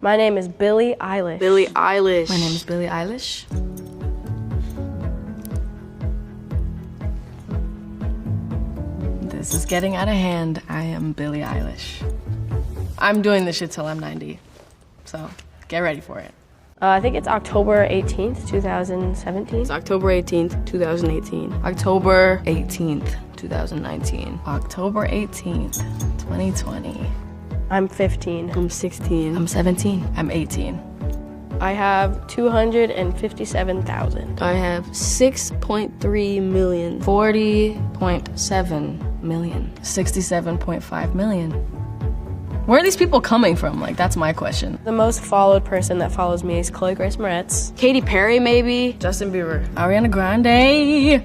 My name is Billie Eilish. Billie Eilish. My name is Billie Eilish. This is getting out of hand. I am Billie Eilish. I'm doing this shit till I'm 90, so get ready for it. I think it's October 18th, 2017. It's October 18th, 2018. October 18th, 2019. October 18th, 2020. I'm 15. I'm 16. I'm 17. I'm 18. I have 257,000. I have 6.3 million. 40.7 million. 67.5 million. Where are these people coming from? Like, that's my question. The most followed person that follows me is Chloe Grace Moretz. Katy Perry, maybe? Justin Bieber. Ariana Grande.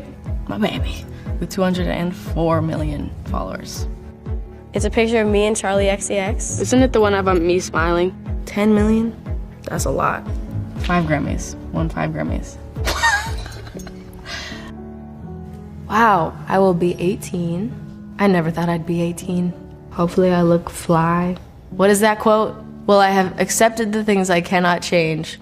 My baby. With 204 million followers. It's a picture of me and Charlie XCX. Isn't it the one about me smiling? 10 million? That's a lot. 5 Grammys. Won 5 Grammys. Wow, I will be 18. I never thought I'd be 18. Hopefully I look fly. What is that quote? Will I have accepted the things I cannot change,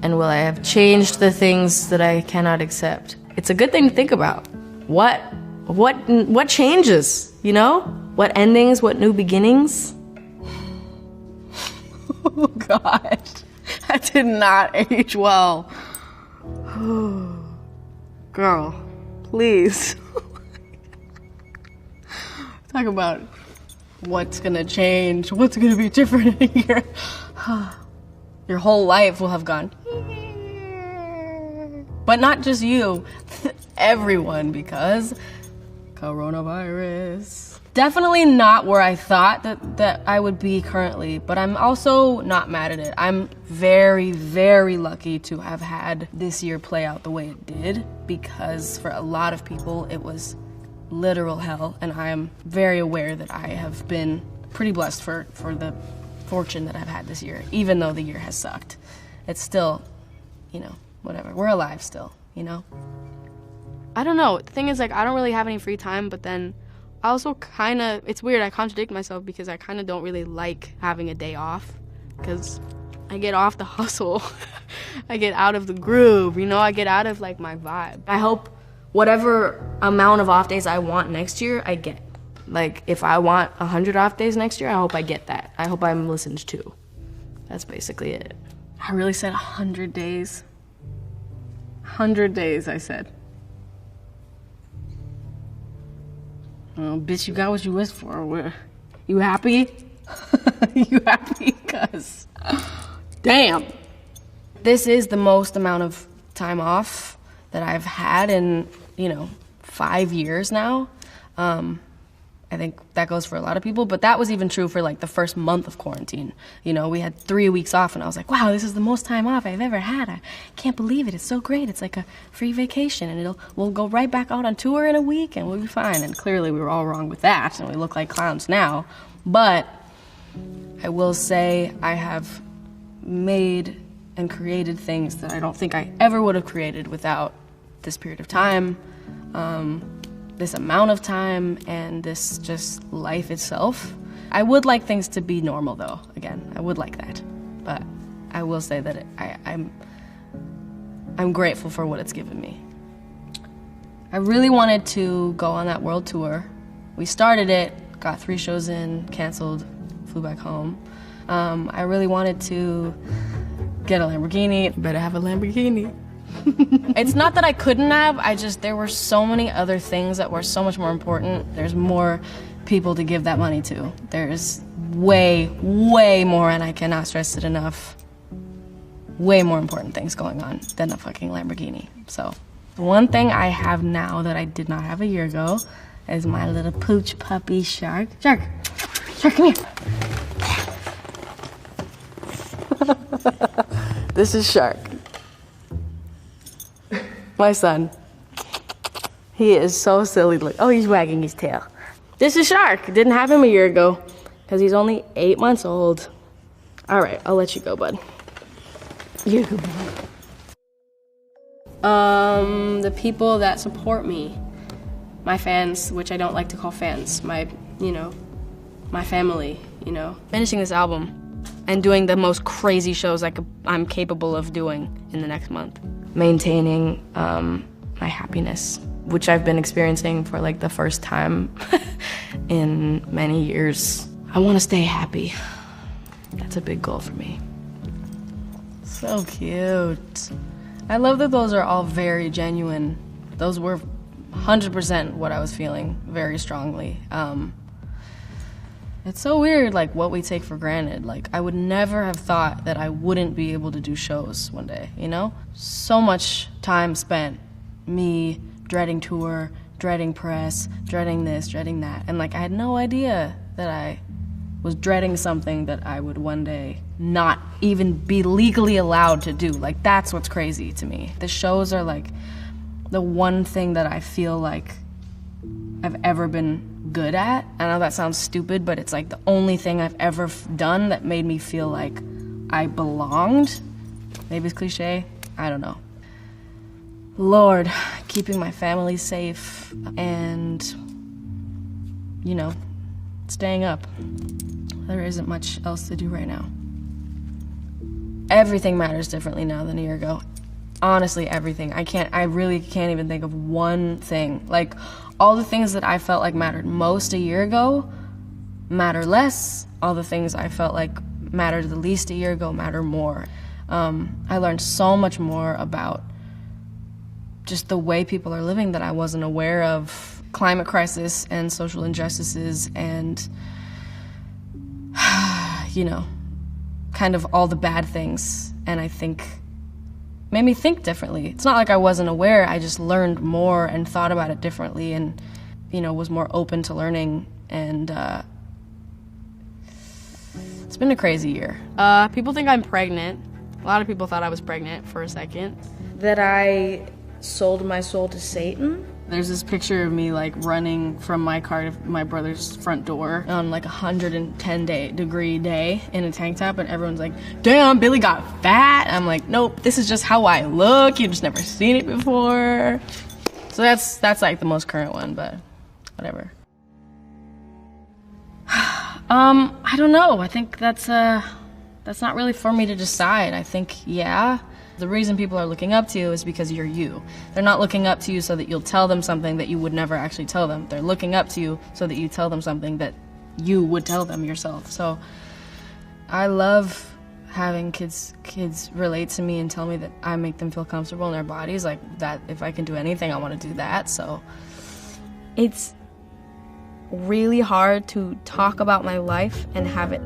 and will I have changed the things that I cannot accept? It's a good thing to think about. What changes, you know? What endings, what new beginnings? Oh gosh, that did not age well. Girl, please. Talk about what's gonna change, what's gonna be different in your whole life will have gone. But not just you, everyone, because coronavirus. Definitely not where I thought that I would be currently, but I'm also not mad at it. I'm very, very lucky to have had this year play out the way it did, because for a lot of people it was literal hell, and I am very aware that I have been pretty blessed for the fortune that I've had this year, even though the year has sucked. It's still, you know, whatever. We're alive still, you know? I don't know. The thing is, like, I don't really have any free time, but then I also kind of, it's weird, I contradict myself because I kind of don't really like having a day off because I get off the hustle. I get out of the groove, you know? I get out of, like, my vibe. I hope whatever amount of off days I want next year, I get. Like, if I want 100 off days next year, I hope I get that. I hope I'm listened to. That's basically it. I really said 100 days. 100 days, I said. Oh, bitch, you got what you wished for. You happy? You happy? Cause, damn. This is the most amount of time off that I've had in, 5 years now. I think that goes for a lot of people, but that was even true for like the first month of quarantine. You know, we had 3 weeks off and I was like, wow, this is the most time off I've ever had. I can't believe it. It's so great. It's like a free vacation and we'll go right back out on tour in a week and we'll be fine. And clearly we were all wrong with that and we look like clowns now. But I will say I have made and created things that I don't think I ever would have created without this period of time. This amount of time and this just life itself. I would like things to be normal though, again, I would like that. But I will say that I'm grateful for what it's given me. I really wanted to go on that world tour. We started it, got 3 shows in, canceled, flew back home. I really wanted to get a Lamborghini. You better have a Lamborghini. It's not that I couldn't have, there were so many other things that were so much more important. There's more people to give that money to. There's way, way more, and I cannot stress it enough, way more important things going on than a fucking Lamborghini. So, the one thing I have now that I did not have a year ago is my little pooch puppy Shark. Shark, come here. This is Shark. My son. He is so silly. Look, oh, he's wagging his tail. This is Shark. Didn't have him a year ago because he's only 8 months old. All right, I'll let you go, bud. You're a good boy. The people that support me, my fans, which I don't like to call fans, my family, Finishing this album, and doing the most crazy shows I'm capable of doing in the next month. Maintaining my happiness, which I've been experiencing for like the first time in many years. I want to stay happy. That's a big goal for me. So cute. I love that those are all very genuine. Those were 100% what I was feeling very strongly. It's so weird, like, what we take for granted. Like, I would never have thought that I wouldn't be able to do shows one day, you know? So much time spent, me dreading tour, dreading press, dreading this, dreading that. And, like, I had no idea that I was dreading something that I would one day not even be legally allowed to do. Like, that's what's crazy to me. The shows are, like, the one thing that I feel like I've ever been good at. I know that sounds stupid, but it's like the only thing I've ever done that made me feel like I belonged. Maybe it's cliche, I don't know. Lord, keeping my family safe and, you know, staying up. There isn't much else to do right now. Everything matters differently now than a year ago. Honestly, everything. I really can't even think of one thing. Like, all the things that I felt like mattered most a year ago matter less. All the things I felt like mattered the least a year ago matter more. I learned so much more about just the way people are living that I wasn't aware of. Climate crisis and social injustices and, you know, kind of all the bad things. And I think made me think differently. It's not like I wasn't aware, I just learned more and thought about it differently and, you know, was more open to learning. And it's been a crazy year. People think I'm pregnant. A lot of people thought I was pregnant for a second. That I sold my soul to Satan. There's this picture of me like running from my car to my brother's front door on like 110-degree day in a tank top, and everyone's like, damn, Billie got fat. I'm like, nope, this is just how I look. You've just never seen it before. So that's like the most current one, but whatever. I don't know. I think that's not really for me to decide. I think, yeah. The reason people are looking up to you is because you're you. They're not looking up to you so that you'll tell them something that you would never actually tell them. They're looking up to you so that you tell them something that you would tell them yourself. So I love having kids relate to me and tell me that I make them feel comfortable in their bodies. Like that, if I can do anything, I want to do that. So It's really hard to talk about my life and have it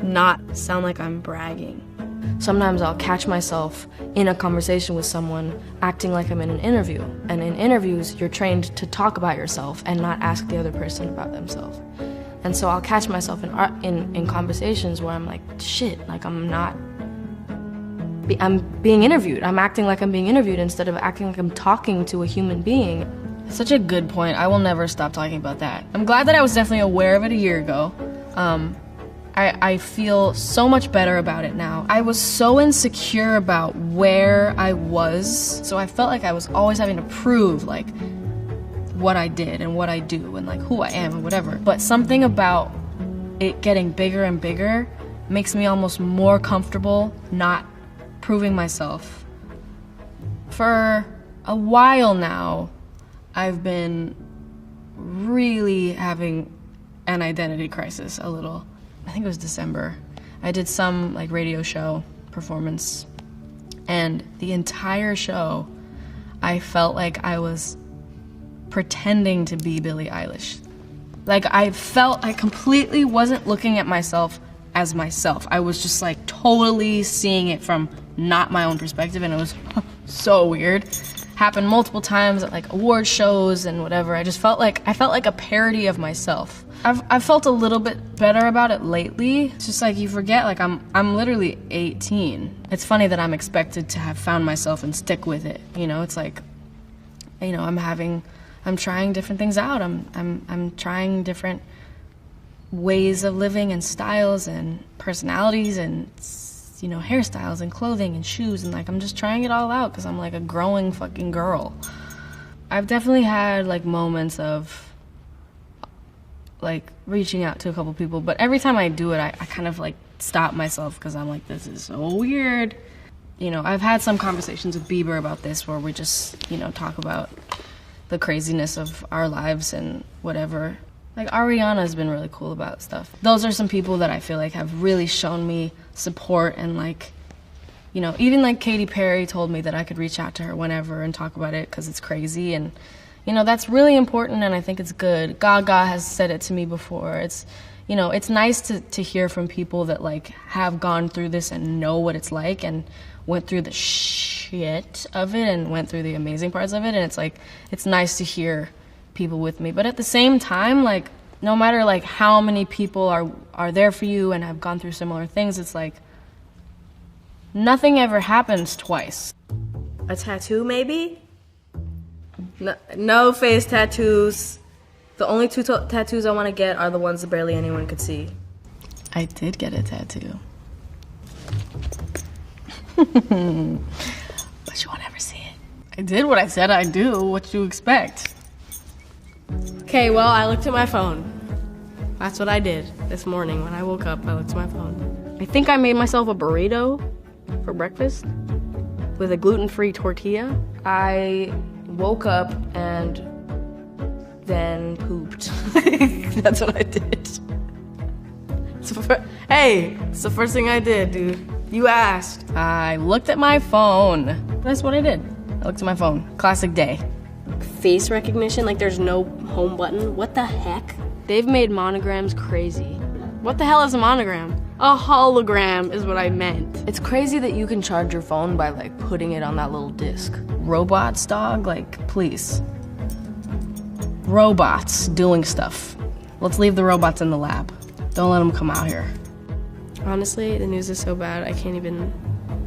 not sound like I'm bragging. Sometimes I'll catch myself in a conversation with someone acting like I'm in an interview. And in interviews, you're trained to talk about yourself and not ask the other person about themselves. And so I'll catch myself in conversations where I'm like, shit, like I'm being interviewed. I'm acting like I'm being interviewed instead of acting like I'm talking to a human being. Such a good point. I will never stop talking about that. I'm glad that I was definitely aware of it a year ago. I feel so much better about it now. I was so insecure about where I was, so I felt like I was always having to prove, like, what I did and what I do and, like, who I am and whatever. But something about it getting bigger and bigger makes me almost more comfortable not proving myself. For a while now, I've been really having an identity crisis a little. I think it was December. I did some like radio show performance, and the entire show I felt like I was pretending to be Billie Eilish. Like I felt I completely wasn't looking at myself as myself. I was just like totally seeing it from not my own perspective, and it was so weird. Happened multiple times at like award shows and whatever. I felt like a parody of myself. I've felt a little bit better about it lately. It's just like you forget, like I'm literally 18. It's funny that I'm expected to have found myself and stick with it. You know, it's like, you know, I'm trying different things out. I'm trying different ways of living and styles and personalities and, you know, hairstyles and clothing and shoes, and like I'm just trying it all out because I'm like a growing fucking girl. I've definitely had like moments of like reaching out to a couple people, but every time I do it, I kind of like stop myself because I'm like, this is so weird. You know, I've had some conversations with Bieber about this where we just, you know, talk about the craziness of our lives and whatever. Like, Ariana has been really cool about stuff. Those are some people that I feel like have really shown me support, and like, you know, even like Katy Perry told me that I could reach out to her whenever and talk about it because it's crazy, and you know, that's really important, and I think it's good. Gaga has said it to me before. It's, you know, it's nice to hear from people that like have gone through this and know what it's like and went through the shit of it and went through the amazing parts of it, and it's like, it's nice to hear people with me. But at the same time, like, no matter like how many people are there for you and have gone through similar things, it's like nothing ever happens twice. A tattoo, maybe? No face tattoos. The only two tattoos I want to get are the ones that barely anyone could see. I did get a tattoo. But you won't ever see it. I did what I said I'd do. What you expect? Okay, well, I looked at my phone. That's what I did this morning when I woke up. I looked at my phone. I think I made myself a burrito for breakfast with a gluten-free tortilla. I woke up and then pooped. That's what I did. Hey, it's the first thing I did, dude. You asked. I looked at my phone. That's what I did. I looked at my phone. Classic day. Face recognition, like there's no home button. What the heck? They've made monograms crazy. What the hell is a monogram? A hologram is what I meant. It's crazy that you can charge your phone by like putting it on that little disc. Robots, dog, like, please. Robots doing stuff. Let's leave the robots in the lab. Don't let them come out here. Honestly, the news is so bad, I can't even...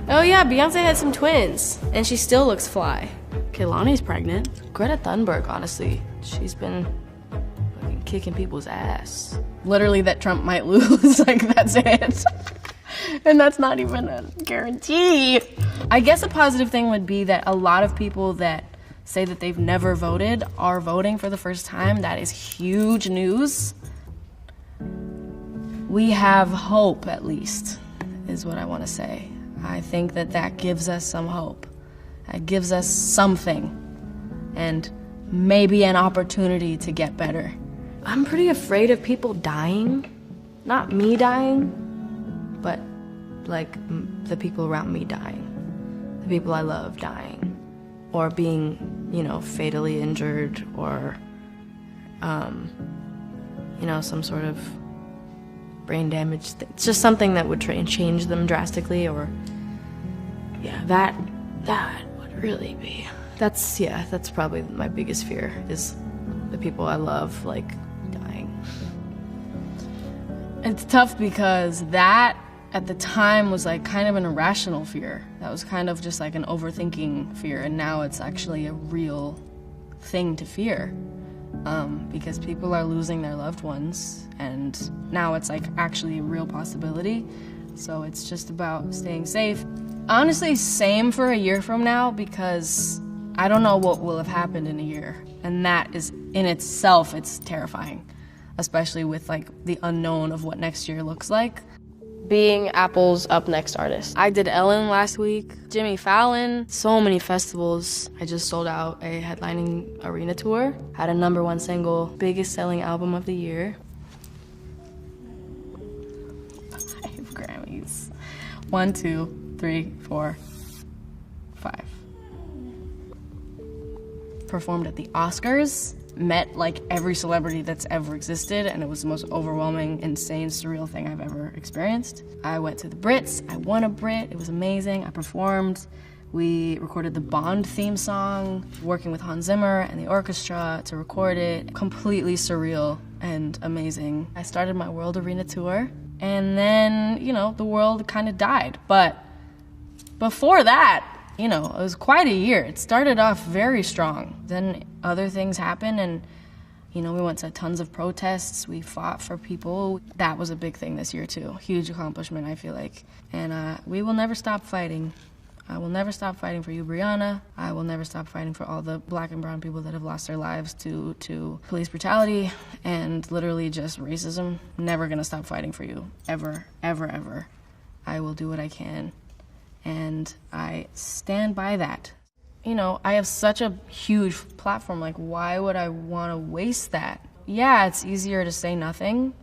Oh yeah, Beyonce had some twins, and she still looks fly. Kehlani's pregnant. Greta Thunberg, honestly, she's been fucking kicking people's ass. Literally that Trump might lose, like, that's it. And that's not even a guarantee. I guess a positive thing would be that a lot of people that say that they've never voted are voting for the first time. That is huge news. We have hope, at least, is what I want to say. I think that that gives us some hope. That gives us something, and maybe an opportunity to get better. I'm pretty afraid of people dying. Not me dying, but like the people around me dying. The people I love dying. Or being, you know, fatally injured, or, you know, some sort of brain damage. It's just something that would try and change them drastically, or, yeah, that would really be. That's probably my biggest fear, is the people I love, like, dying. It's tough because that, at the time, was like kind of an irrational fear. That was kind of just like an overthinking fear, and now it's actually a real thing to fear. Because people are losing their loved ones, and now it's like actually a real possibility. So it's just about staying safe. Honestly, same for a year from now, because I don't know what will have happened in a year. And that is, in itself, it's terrifying. Especially with like the unknown of what next year looks like. Being Apple's Up Next artist. I did Ellen last week, Jimmy Fallon, so many festivals. I just sold out a headlining arena tour, had a #1 single, biggest selling album of the year. 5 Grammys. 1, 2, 3, 4, 5. Performed at the Oscars. Met like every celebrity that's ever existed, and it was the most overwhelming, insane, surreal thing I've ever experienced. I went to the Brits, I won a Brit, it was amazing. I performed, we recorded the Bond theme song, working with Hans Zimmer and the orchestra to record it. Completely surreal and amazing. I started my World Arena tour, and then, you know, the world kind of died. But before that, you know, it was quite a year. It started off very strong. Then other things happened, and, you know, we went to tons of protests. We fought for people. That was a big thing this year, too. Huge accomplishment, I feel like. And we will never stop fighting. I will never stop fighting for you, Brianna. I will never stop fighting for all the black and brown people that have lost their lives to police brutality and literally just racism. Never gonna stop fighting for you, ever, ever, ever. I will do what I can, and I stand by that. You know, I have such a huge platform, like why would I wanna waste that? Yeah, it's easier to say nothing,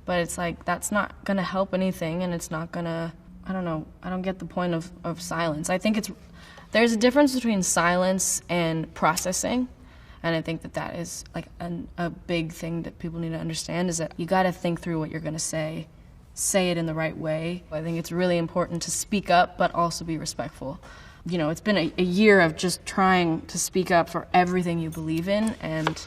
but it's like, that's not gonna help anything, and it's not gonna, I don't know, I don't get the point of silence. I think there's a difference between silence and processing, and I think that is like a big thing that people need to understand, is that you gotta think through what you're gonna say it in the right way. I think it's really important to speak up, but also be respectful. You know, it's been a year of just trying to speak up for everything you believe in, and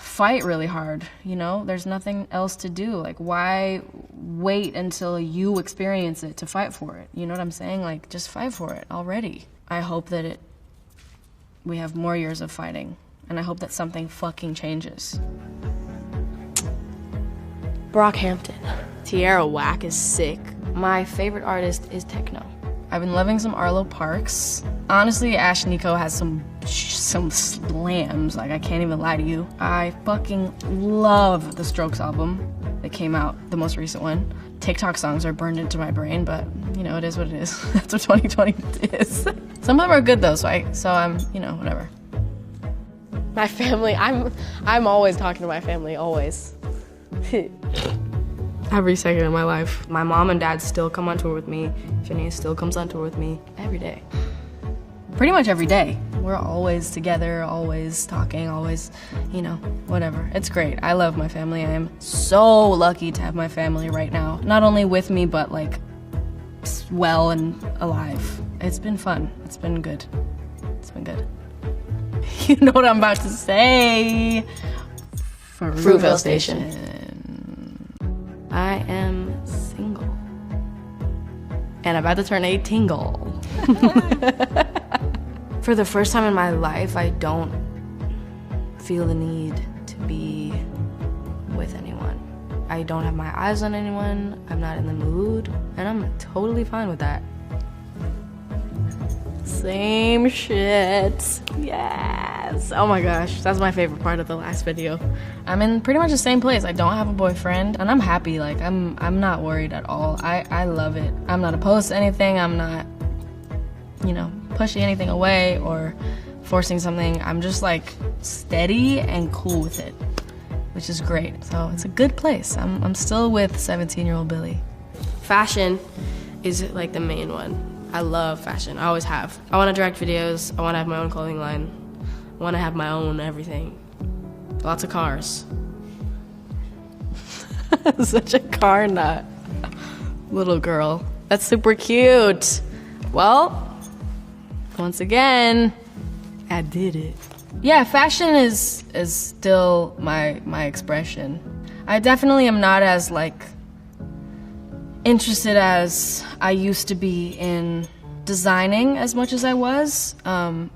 fight really hard, you know? There's nothing else to do. Like, why wait until you experience it to fight for it? You know what I'm saying? Like, just fight for it already. I hope that we have more years of fighting, and I hope that something fucking changes. Brockhampton. Tierra Whack is sick. My favorite artist is techno. I've been loving some Arlo Parks. Honestly, Ash Nico has some slams, like I can't even lie to you. I fucking love the Strokes album that came out, the most recent one. TikTok songs are burned into my brain, but you know, it is what it is. That's what 2020 is. Some of them are good though, so I'm, you know, whatever. My family, I'm always talking to my family, always. Every second of my life. My mom and dad still come on tour with me. Phineas still comes on tour with me every day. Pretty much every day. We're always together, always talking, always, you know, whatever. It's great. I love my family. I am so lucky to have my family right now. Not only with me, but like well and alive. It's been fun. It's been good. It's been good. You know what I'm about to say. Fruitvale Station. I am single. And about to turn 18. For the first time in my life, I don't feel the need to be with anyone. I don't have my eyes on anyone, I'm not in the mood, and I'm totally fine with that. Same shit. Yes. Oh my gosh, that's my favorite part of the last video. I'm in pretty much the same place. I don't have a boyfriend, and I'm happy. Like, I'm not worried at all. I love it. I'm not opposed to anything. I'm not, you know, pushing anything away or forcing something. I'm just like steady and cool with it, which is great. So it's a good place. I'm still with 17-year-old Billie. Fashion is like the main one. I love fashion. I always have. I want to direct videos. I want to have my own clothing line. I want to have my own everything. Lots of cars. Such a car nut. Little girl. That's super cute. Well, once again, I did it. Yeah, fashion is still my expression. I definitely am not as like interested as I used to be in designing as much as I was,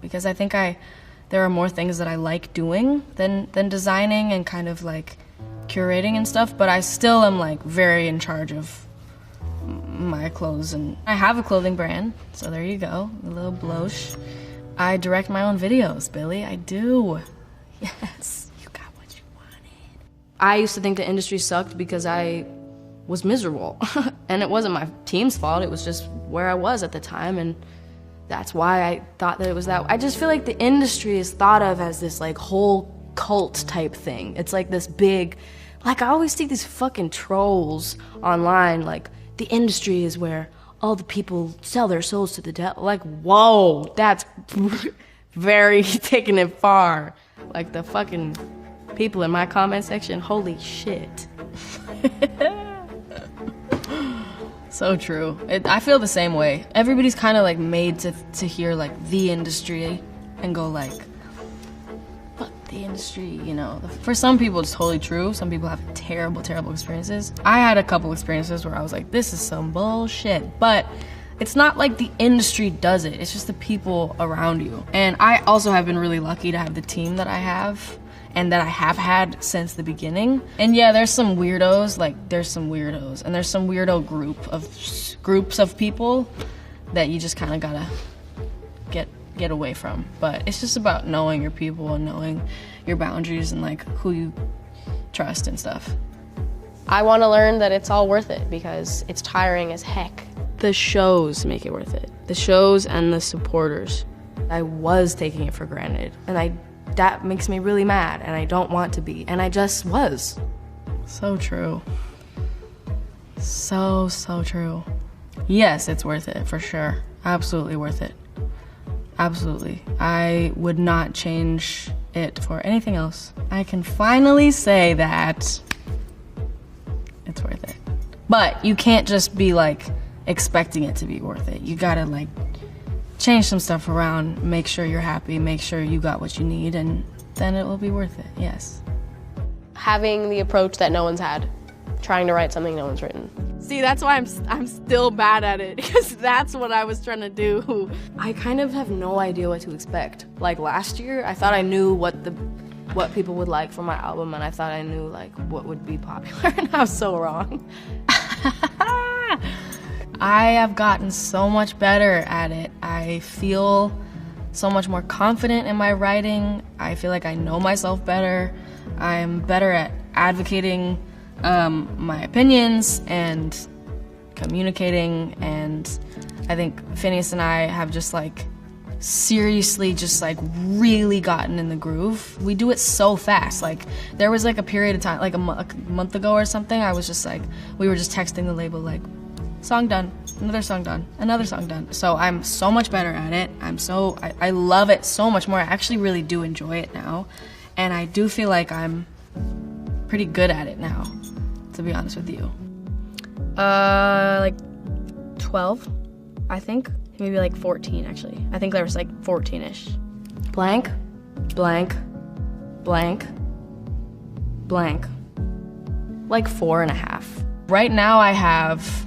because I think there are more things that I like doing than designing and kind of like curating and stuff, but I still am like very in charge of my clothes, and I have a clothing brand, so there you go, a little bloche. I direct my own videos, Billie, I do. Yes, you got what you wanted. I used to think the industry sucked because I was miserable, and it wasn't my team's fault, it was just where I was at the time, and that's why I thought that it was that. I just feel like the industry is thought of as this like whole cult type thing. It's like this big, like I always see these fucking trolls online, like the industry is where all the people sell their souls to the devil. Like, whoa, that's very taking it far. Like the fucking people in my comment section, holy shit. So true. I feel the same way. Everybody's kind of like made to hear like the industry and go like, fuck the industry, you know. For some people it's totally true. Some people have terrible, terrible experiences. I had a couple experiences where I was like, this is some bullshit. But it's not like the industry does it. It's just the people around you. And I also have been really lucky to have the team that I have and that I have had since the beginning. And yeah, there's some weirdos, and there's some weirdo groups of people that you just kind of gotta get away from. But it's just about knowing your people and knowing your boundaries and like who you trust and stuff. I want to learn that it's all worth it because it's tiring as heck. The shows make it worth it. The shows and the supporters. I was taking it for granted, and that makes me really mad, and I don't want to be, and I just was. So true. So true. Yes, it's worth it, for sure. Absolutely worth it. Absolutely. I would not change it for anything else. I can finally say that it's worth it. But you can't just be like expecting it to be worth it. You gotta like change some stuff around, make sure you're happy, make sure you got what you need, and then it will be worth it, yes. Having the approach that no one's had, trying to write something no one's written. See, that's why I'm still bad at it, because that's what I was trying to do. I kind of have no idea what to expect. Like last year, I thought I knew what people would like for my album, and I thought I knew like what would be popular, and I was so wrong. I have gotten so much better at it. I feel so much more confident in my writing. I feel like I know myself better. I'm better at advocating my opinions and communicating, and I think Phineas and I have just like seriously just like really gotten in the groove. We do it so fast. Like there was like a period of time, like a month ago or something, I was just like, we were just texting the label like, song done, another song done, another song done. So I'm so much better at it. I love it so much more. I actually really do enjoy it now. And I do feel like I'm pretty good at it now, to be honest with you. Like 12, I think. Maybe like 14, actually. I think there was like 14-ish. Blank, blank, blank, blank. Like 4.5. Right now I have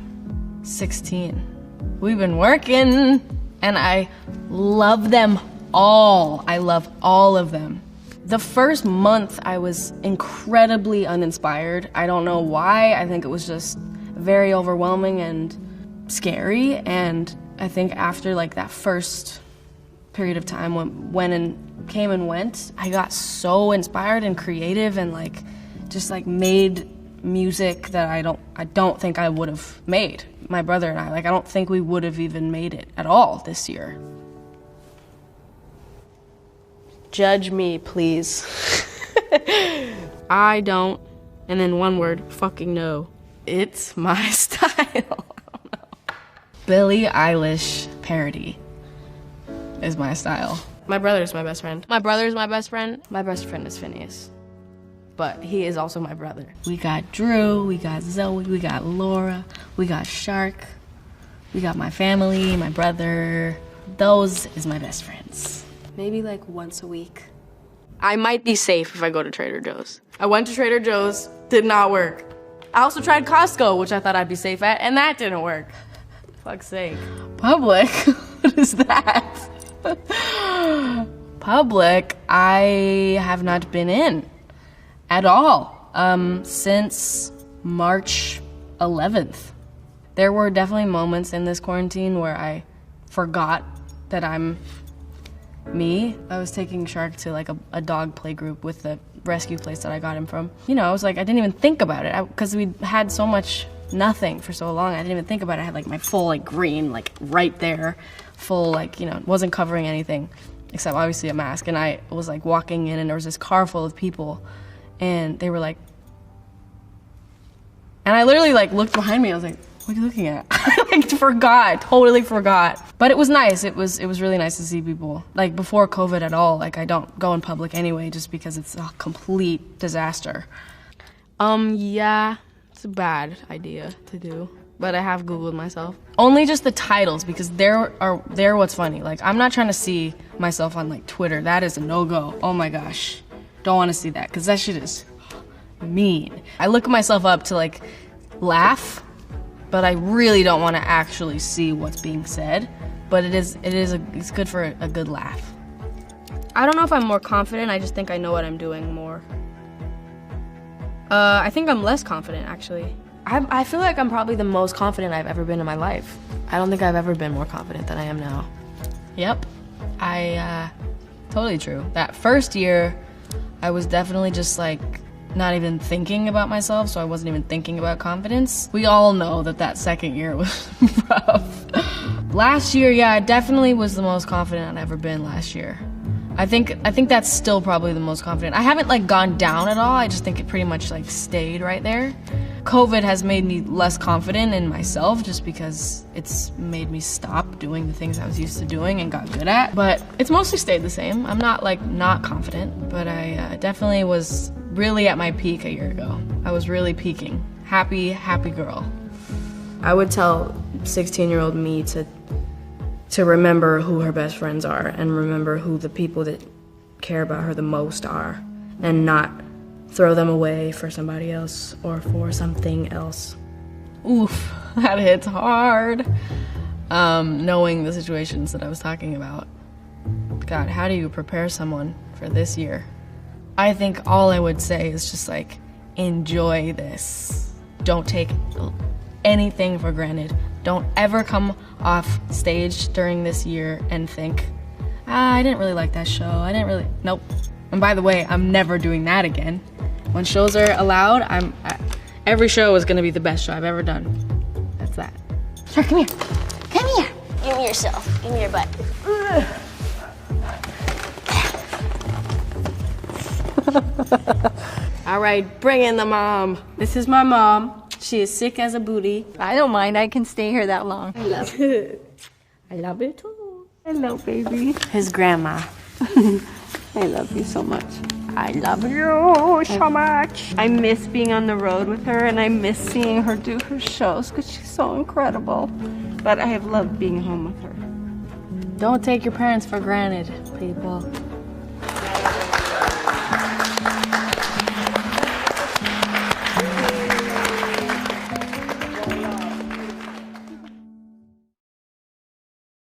16. We've been working, and I love them all. I love all of them. The first month I was incredibly uninspired. I don't know why. I think it was just very overwhelming and scary, and I think after like that first period of time when came and went, I got so inspired and creative and like just like made music that I don't think I would have made. My brother and I don't think we would have even made it at all this year. Judge me, please. I don't, and then one word, fucking no. It's my style. Billie Eilish parody is my style. My brother's my best friend. My brother's my best friend. My best friend is Phineas, but he is also my brother. We got Drew, we got Zoe, we got Laura, we got Shark, we got my family, my brother. Those is my best friends. Maybe like once a week. I might be safe if I go to Trader Joe's. I went to Trader Joe's, did not work. I also tried Costco, which I thought I'd be safe at, and that didn't work. Fuck's sake. Public? What is that? Public, I have not been in at all since March 11th. There were definitely moments in this quarantine where I forgot that I'm me. I was taking Shark to like a dog play group with the rescue place that I got him from. You know, I was like, I didn't even think about it because we had so much nothing for so long. I didn't even think about it. I had like my full like green like right there, full like, you know, wasn't covering anything except obviously a mask. And I was like walking in and there was this car full of people and they were like, and I literally like looked behind me. I was like, what are you looking at? I like forgot, totally forgot. But it was nice. It was really nice to see people. Like before COVID at all, like I don't go in public anyway just because it's a complete disaster. Yeah, it's a bad idea to do, but I have Googled myself. Only just the titles, because they're what's funny. Like I'm not trying to see myself on like Twitter. That is a no-go. Oh my gosh. Don't want to see that because that shit is mean. I look myself up to like laugh, but I really don't want to actually see what's being said. But it's good for a good laugh. I don't know if I'm more confident. I just think I know what I'm doing more. I think I'm less confident, actually. I feel like I'm probably the most confident I've ever been in my life. I don't think I've ever been more confident than I am now. Yep, totally true. That first year, I was definitely just like not even thinking about myself, so I wasn't even thinking about confidence. We all know that second year was rough. Last year, yeah, I definitely was the most confident I've ever been last year. I think that's still probably the most confident. I haven't like gone down at all. I just think it pretty much like stayed right there. COVID has made me less confident in myself just because it's made me stop doing the things I was used to doing and got good at. But it's mostly stayed the same. I'm not like not confident, but I definitely was really at my peak a year ago. I was really peaking. Happy girl. I would tell 16-year-old me to remember who her best friends are and remember who the people that care about her the most are and not throw them away for somebody else or for something else. Oof, that hits hard. Knowing the situations that I was talking about. God, how do you prepare someone for this year? I think all I would say is just like, enjoy this. Don't take anything for granted. Don't ever come off stage during this year and think, I didn't really like that show. Nope. And by the way, I'm never doing that again. When shows are allowed, every show is gonna be the best show I've ever done. That's that. Sure, come here. Come here. Give me yourself. Give me your butt. All right, bring in the mom. This is my mom. She is sick as a booty. I don't mind. I can stay here that long. I love you. I love you too. Hello, baby. His grandma. I love you so much. I love you so much. I miss being on the road with her, and I miss seeing her do her shows because she's so incredible. But I have loved being home with her. Don't take your parents for granted, people.